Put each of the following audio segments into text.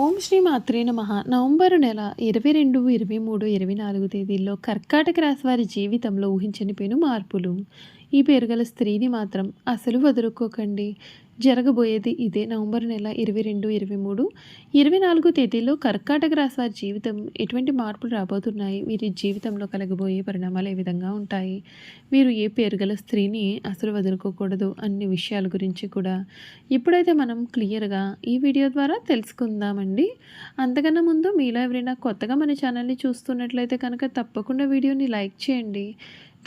ఓం శ్రీ మాత్రే నమః. నవంబరు నెల 22, 23, 24 తేదీల్లో కర్కాటక రాశి వారి జీవితంలో ఊహించని పెను మార్పులు. ఈ పేరు గల స్త్రీని మాత్రం అసలు వదులుకోకండి. జరగబోయేది ఇదే. నవంబర్ నెల 22, 23, 24 తేదీల్లో కర్కాటక రాశి వారి జీవితం ఎటువంటి మార్పులు రాబోతున్నాయి? వీరి జీవితంలో కలగబోయే పరిణామాలు ఏ విధంగా ఉంటాయి? వీరు ఏ పేరు గల స్త్రీని అసలు వదులుకోకూడదు అన్ని విషయాల గురించి కూడా ఇప్పుడైతే మనం క్లియర్గా ఈ వీడియో ద్వారా తెలుసుకుందామండి. అంతకన్నా ముందు మీలో ఎవరైనా కొత్తగా మన ఛానల్ని చూస్తున్నట్లయితే కనుక తప్పకుండా వీడియోని లైక్ చేయండి.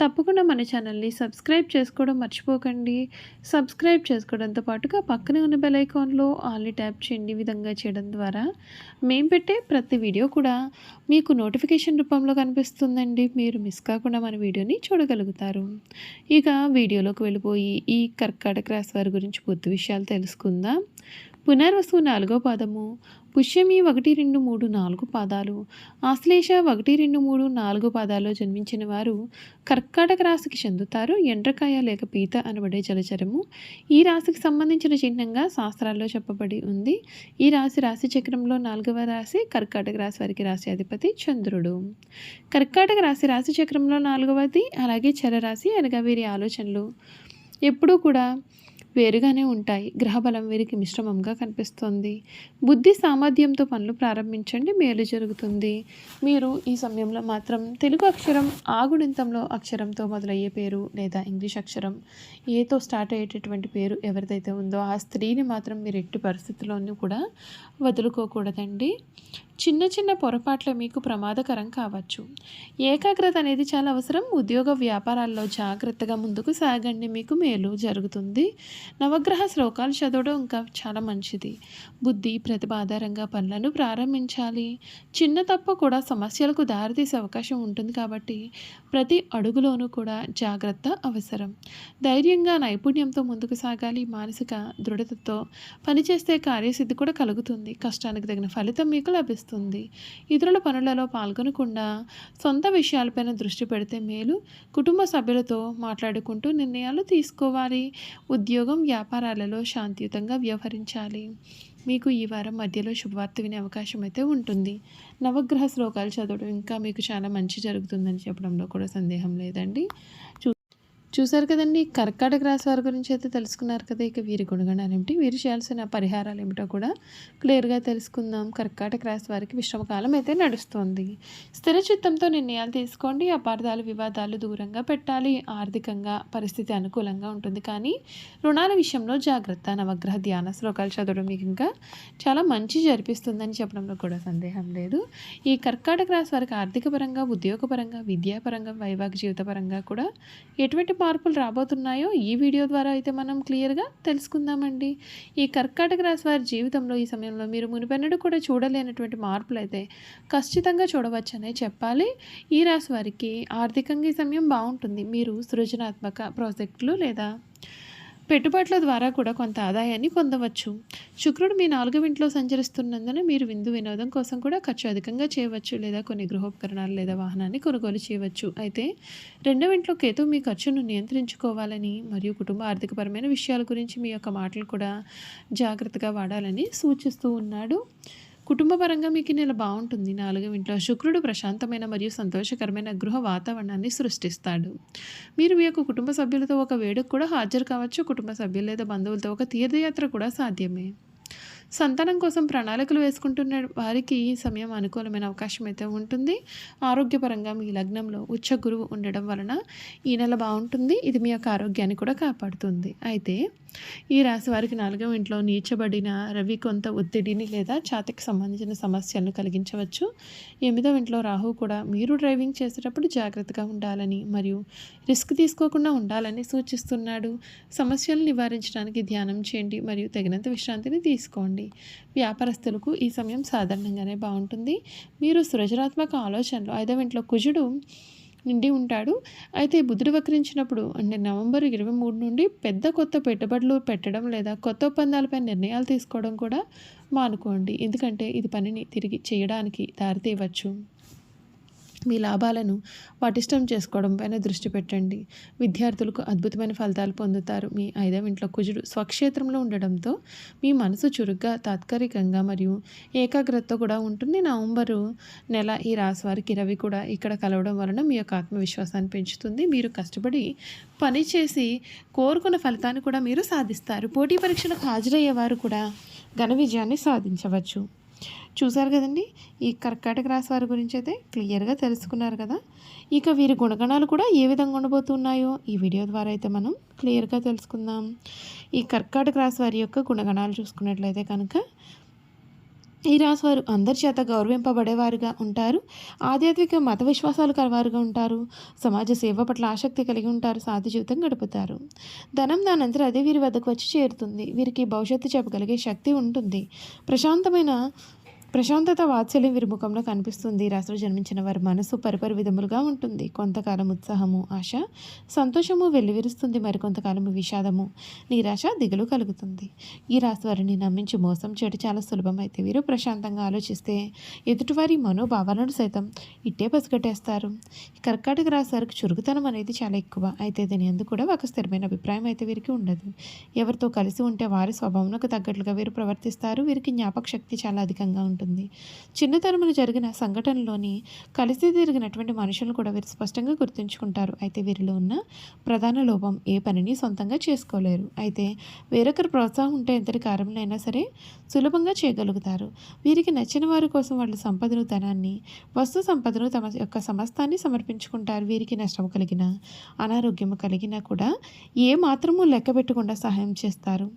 తప్పకుండా మన ఛానల్ని సబ్స్క్రైబ్ చేసుకోవడం మర్చిపోకండి. సబ్స్క్రైబ్ చేసుకోవడంతో పాటుగా పక్కనే ఉన్న బెల్ ఐకాన్లో ఆల్ని ట్యాప్ చేయండి. ఈ విధంగా చేయడం ద్వారా మేము పెట్టే ప్రతి వీడియో కూడా మీకు నోటిఫికేషన్ రూపంలో కనిపిస్తుందండి. మీరు మిస్ కాకుండా మన వీడియోని చూడగలుగుతారు. ఇక వీడియోలోకి వెళ్ళిపోయి ఈ కర్కాటక రాశి వారి గురించి పూర్తి విషయాలు తెలుసుకుందాం. పునర్వసు 4వ పాదము, పుష్యమి 1, 2, 3, 4 పాదాలు, ఆశ్లేష 1, 2, 3, 4 పాదాల్లో జన్మించిన వారు కర్కాటక రాశికి చెందుతారు. ఎండ్రకాయ లేక పీత అనబడే జలచరము ఈ రాశికి సంబంధించిన చిహ్నంగా శాస్త్రాల్లో చెప్పబడి ఉంది. ఈ రాశి చక్రంలో 4వ రాశి. కర్కాటక రాశి వారికి రాశి అధిపతి చంద్రుడు. కర్కాటక రాశి చక్రంలో 4వది. అలాగే చరరాశి అనగా వీరి ఆలోచనలు ఎప్పుడూ కూడా వేరుగానే ఉంటాయి. గ్రహబలం వీరికి మిశ్రమంగా కనిపిస్తుంది. బుద్ధి సామర్థ్యంతో పనులు ప్రారంభించండి, మేలు జరుగుతుంది. మీరు ఈ సమయంలో మాత్రం తెలుగు అక్షరం ఆగుణింతంలో అక్షరంతో మొదలయ్యే పేరు లేదా ఇంగ్లీష్ అక్షరం ఏతో స్టార్ట్ అయ్యేటటువంటి పేరు ఎవరిదైతే ఉందో ఆ స్త్రీని మాత్రం మీరు ఎట్టి పరిస్థితుల్లోనూ కూడా వదులుకోకూడదండి. చిన్న చిన్న పొరపాట్లే మీకు ప్రమాదకరం కావచ్చు. ఏకాగ్రత అనేది చాలా అవసరం. ఉద్యోగ వ్యాపారాల్లో జాగ్రత్తగా ముందుకు సాగండి, మీకు మేలు జరుగుతుంది. నవగ్రహ శ్లోకాలు చదవడం ఇంకా చాలా మంచిది. బుద్ధి ప్రతిభ ఆధారంగా పనులను ప్రారంభించాలి. చిన్న తప్పు కూడా సమస్యలకు దారితీసే అవకాశం ఉంటుంది కాబట్టి ప్రతి అడుగులోనూ కూడా జాగ్రత్త అవసరం. ధైర్యంగా నైపుణ్యంతో ముందుకు సాగాలి. మానసిక దృఢతతో పనిచేస్తే కార్యసిద్ధి కూడా కలుగుతుంది. కష్టానికి తగిన ఫలితం మీకు లభిస్తుంది. ఇతరుల పనులలో పాల్గొనకుండా సొంత విషయాలపైన దృష్టి పెడితే మేలు. కుటుంబ సభ్యులతో మాట్లాడుకుంటూ నిర్ణయాలు తీసుకోవాలి. ఉద్యోగం వ్యాపారాలలో శాంతియుతంగా వ్యవహరించాలి. మీకు ఈ వారం మధ్యలో శుభవార్త వినే అవకాశం అయితే ఉంటుంది. నవగ్రహ శ్లోకాలు చదవడం ఇంకా మీకు చాలా మంచి జరుగుతుందని చెప్పడంలో కూడా సందేహం లేదండి. చూసారు కదండి, కర్కాటక రాశి వారి గురించి అయితే తెలుసుకున్నారు కదా. ఇక వీరి గుణగణాలు ఏమిటి, వీరు చేయాల్సిన పరిహారాలు ఏమిటో కూడా క్లియర్గా తెలుసుకుందాం. కర్కాటక రాశి వారికి విశ్రమకాలం అయితే నడుస్తుంది. స్థిర చిత్తంతో నిర్ణయాలు తీసుకోండి. అపార్థాలు వివాదాలు దూరంగా పెట్టాలి. ఆర్థికంగా పరిస్థితి అనుకూలంగా ఉంటుంది, కానీ రుణాల విషయంలో జాగ్రత్త. నవగ్రహ ధ్యాన శ్లోకాలు చదవడం మీకు ఇంకా చాలా మంచి జరిపిస్తుందని చెప్పడంలో కూడా సందేహం లేదు. ఈ కర్కాటక రాశి వారికి ఆర్థిక పరంగా, ఉద్యోగపరంగా, విద్యాపరంగా, వైవాహిక జీవితపరంగా కూడా ఎటువంటి మార్పులు రాబోతున్నాయో ఈ వీడియో ద్వారా అయితే మనం క్లియర్గా తెలుసుకుందామండి. ఈ కర్కాటక రాశి వారి జీవితంలో ఈ సమయంలో మీరు మునుపెన్నడూ కూడా చూడలేనటువంటి మార్పులు అయితే ఖచ్చితంగా చూడవచ్చనే చెప్పాలి. ఈ రాశి వారికి ఆర్థికంగా ఈ సమయం బాగుంటుంది. మీరు సృజనాత్మక ప్రాజెక్టులు లేదా పెట్టుబడుల ద్వారా కూడా కొంత ఆదాయాన్ని పొందవచ్చు. శుక్రుడు మీ 4వ ఇంట్లో సంచరిస్తున్నందున మీరు విందు వినోదం కోసం కూడా ఖర్చు అధికంగా చేయవచ్చు, లేదా కొన్ని గృహోపకరణాలు లేదా వాహనాన్ని కొనుగోలు చేయవచ్చు. అయితే 2వ ఇంట్లో కేతు మీ ఖర్చును నియంత్రించుకోవాలని మరియు కుటుంబ ఆర్థికపరమైన విషయాల గురించి మీ యొక్క మాటలు కూడా జాగ్రత్తగా వాడాలని సూచిస్తూ ఉన్నాడు. కుటుంబపరంగా మీకు నెల బాగుంటుంది. 4వ ఇంట్లో శుక్రుడు ప్రశాంతమైన మరియు సంతోషకరమైన గృహ వాతావరణాన్ని సృష్టిస్తాడు. మీరు మీ యొక్క కుటుంబ సభ్యులతో ఒక వేడుక కూడా హాజరు కావచ్చు. కుటుంబ సభ్యులు లేదా బంధువులతో ఒక తీర్థయాత్ర కూడా సాధ్యమే. సంతానం కోసం ప్రణాళికలు వేసుకుంటున్న వారికి ఈ సమయం అనుకూలమైన అవకాశం అయితే ఉంటుంది. ఆరోగ్యపరంగా మీ లగ్నంలో ఉచ్చ గురువు ఉండడం వలన ఈ నెల బాగుంటుంది. ఇది మీ యొక్క ఆరోగ్యాన్ని కూడా కాపాడుతుంది. అయితే ఈ రాశి వారికి 4వ ఇంట్లో నీచబడిన రవి కొంత ఒత్తిడిని లేదా ఛాతీకి సంబంధించిన సమస్యలను కలిగించవచ్చు. 8వ ఇంట్లో రాహు కూడా మీరు డ్రైవింగ్ చేసేటప్పుడు జాగ్రత్తగా ఉండాలని మరియు రిస్క్ తీసుకోకుండా ఉండాలని సూచిస్తున్నాడు. సమస్యలను నివారించడానికి ధ్యానం చేయండి మరియు తగినంత విశ్రాంతిని తీసుకోండి. వ్యాపారస్తులకు ఈ సమయం సాధారణంగానే బాగుంటుంది. మీరు సృజనాత్మక ఆలోచనలు 5వ ఇంట్లో కుజుడు నిండి ఉంటాడు. అయితే బుధుడు వక్రించినప్పుడు అంటే నవంబర్ 23 నుండి కొత్త పెట్టుబడులు పెట్టడం లేదా కొత్త ఒప్పందాలపై నిర్ణయాలు తీసుకోవడం కూడా మానుకోండి. ఎందుకంటే ఇది పనిని తిరిగి చేయడానికి దారితీయవచ్చు. మీ లాభాలను పటిష్టం చేసుకోవడం పైన దృష్టి పెట్టండి. విద్యార్థులకు అద్భుతమైన ఫలితాలు పొందుతారు. మీ 5వ ఇంట్లో కుజుడు స్వక్షేత్రంలో ఉండడంతో మీ మనసు చురుగ్గా, తాత్కాలికంగా మరియు ఏకాగ్రతతో కూడా ఉంటుంది. నవంబరు నెల ఈ రాశి వారికి రవి కూడా ఇక్కడ కలవడం వలన మీ యొక్క ఆత్మవిశ్వాసాన్ని పెంచుతుంది. మీరు కష్టపడి పని చేసి కోరుకున్న ఫలితాన్ని కూడా మీరు సాధిస్తారు. పోటీ పరీక్షలకు హాజరయ్యేవారు కూడా ఘన విజయాన్ని సాధించవచ్చు. చూసారు కదండి, ఈ కర్కాటక రాశి వారి గురించి అయితే క్లియర్గా తెలుసుకున్నారు కదా. ఇక వీరి గుణగణాలు కూడా ఏ విధంగా ఉండబోతున్నాయో ఈ వీడియో ద్వారా అయితే మనం క్లియర్గా తెలుసుకుందాం. ఈ కర్కాటక రాశి వారి యొక్క గుణగణాలు చూసుకున్నట్లయితే కనుక ఈ రాశి వారు అందరి చేత గౌరవింపబడేవారుగా ఉంటారు. ఆధ్యాత్మిక మత విశ్వాసాలు కలవారుగా ఉంటారు. సమాజ సేవ పట్ల ఆసక్తి కలిగి ఉంటారు. సాధి జీవితం గడుపుతారు. ధనం దానంతరం అదే వీరి వద్దకు వచ్చి చేరుతుంది. వీరికి భవిష్యత్తు చెప్పగలిగే శక్తి ఉంటుంది. ప్రశాంతత వాత్సల్యం వీరి ముఖంలో కనిపిస్తుంది. రాశిలో జన్మించిన వారి మనసు పరిపరి విధములుగా ఉంటుంది. కొంతకాలం ఉత్సాహము, ఆశ, సంతోషము వెల్లివిరుస్తుంది. మరికొంతకాలం విషాదము, నిరాశ, దిగులు కలుగుతుంది. ఈ రాశి వారిని నమ్మించి మోసం చేయడం చాలా సులభం. అయితే వీరు ప్రశాంతంగా ఆలోచిస్తే ఎదుటివారి మనోభావాలను సైతం ఇట్టే పసిగట్టేస్తారు. కర్కాటక రాశి వారికి చురుకుతనం అనేది చాలా ఎక్కువ. అయితే దీని ఎందుకు కూడా ఒక స్థిరమైన అభిప్రాయం అయితే వీరికి ఉండదు. ఎవరితో కలిసి ఉంటే వారి స్వభావంకు తగ్గట్లుగా వీరు ప్రవర్తిస్తారు. వీరికి జ్ఞాపక శక్తి చాలా అధికంగా ఉంటుంది. చిన్నతరమున జరిగిన సంఘటనలోని కలిసి తిరిగినటువంటి మనుషులను కూడా వీరు స్పష్టంగా గుర్తుంచుకుంటారు. అయితే వీరిలో ఉన్న ప్రధాన లోపం ఏ పనిని సొంతంగా చేసుకోలేరు. అయితే వేరొకరి ప్రోత్సాహం ఉంటే ఎంతటి కార్యములైనా సరే సులభంగా చేయగలుగుతారు. వీరికి నచ్చిన వారి కోసం వాళ్ళు సంపదను, ధనాన్ని, వస్తు సంపదను, తమ యొక్క సమస్తాన్ని సమర్పించుకుంటారు. వీరికి నష్టం కలిగిన, అనారోగ్యము కలిగినా కూడా ఏ మాత్రము లెక్క పెట్టకుండా సహాయం చేస్తారు.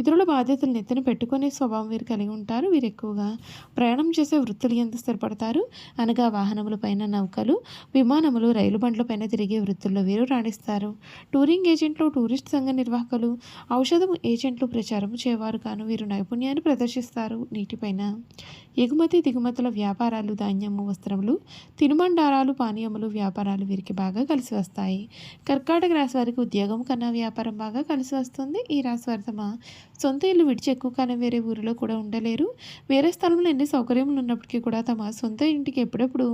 ఇతరుల బాధ్యతలు నెత్తిన పెట్టుకునే స్వభావం వీరు కలిగి ఉంటారు. వీరు ఎక్కువగా ప్రయాణం చేసే వృత్తులు ఎంత స్థిరపడతారు అనగా వాహనములపైన, నౌకలు, విమానములు, రైలు బండ్లపైన తిరిగే వృత్తుల్లో వీరు రాణిస్తారు. టూరింగ్ ఏజెంట్లు, టూరిస్ట్ సంఘ నిర్వాహకులు, ఔషధం ఏజెంట్లు, ప్రచారం చేయవారు కాను వీరు నైపుణ్యాన్ని ప్రదర్శిస్తారు. నీటిపైన ఎగుమతి దిగుమతుల వ్యాపారాలు, ధాన్యము, వస్త్రములు, తినుబండారాలు, పానీయములు వ్యాపారాలు వీరికి బాగా కలిసి వస్తాయి. కర్కాటక రాశి వారికి ఉద్యోగం కన్నా వ్యాపారం బాగా కలిసి వస్తుంది. ఈ రాశి వారు తమ సొంత ఇల్లు విడిచి ఎక్కువ కాలం వేరే ఊరిలో కూడా ఉండలేరు. వేరే స్థలంలో ఎన్ని సౌకర్యములు ఉన్నప్పటికీ కూడా తమ సొంత ఇంటికి ఎప్పుడెప్పుడు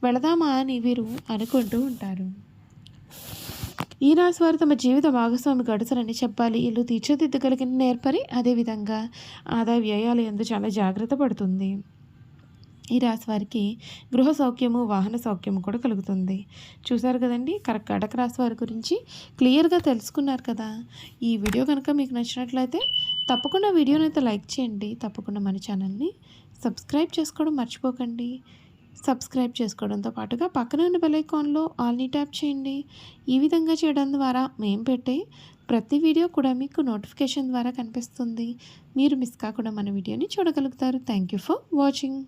వెళదామా అని వీరు అనుకుంటూ ఉంటారు. ఈ రాశి వారు తమ జీవిత భాగస్వామి గడుసరని చెప్పాలి. ఇల్లు తీర్చిదిద్దగలిగిన నేర్పరి. అదేవిధంగా ఆదాయ వ్యయాలు ఎందు చాలా జాగ్రత్త పడుతుంది. ఈ రాశి వారికి గృహ సౌఖ్యము, వాహన సౌఖ్యము కూడా కలుగుతుంది. చూసారు కదండి, కర్కాటక రాశి వారి గురించి క్లియర్గా తెలుసుకున్నారు కదా. ఈ వీడియో కనుక మీకు నచ్చినట్లయితే తప్పకుండా వీడియోని అయితే లైక్ చేయండి. తప్పకుండా మన ఛానల్ని సబ్స్క్రైబ్ చేసుకోవడం మర్చిపోకండి. సబ్స్క్రైబ్ చేసుకోవడంతో పాటుగా పక్కన ఉన్న బెల్ ఐకాన్లో ఆల్ని ట్యాప్ చేయండి. ఈ విధంగా చేయడం ద్వారా మేము పెట్టే ప్రతి వీడియో కూడా మీకు నోటిఫికేషన్ ద్వారా కనిపిస్తుంది. మీరు మిస్ కాకుండా మన వీడియోని చూడగలుగుతారు. Thank you for watching.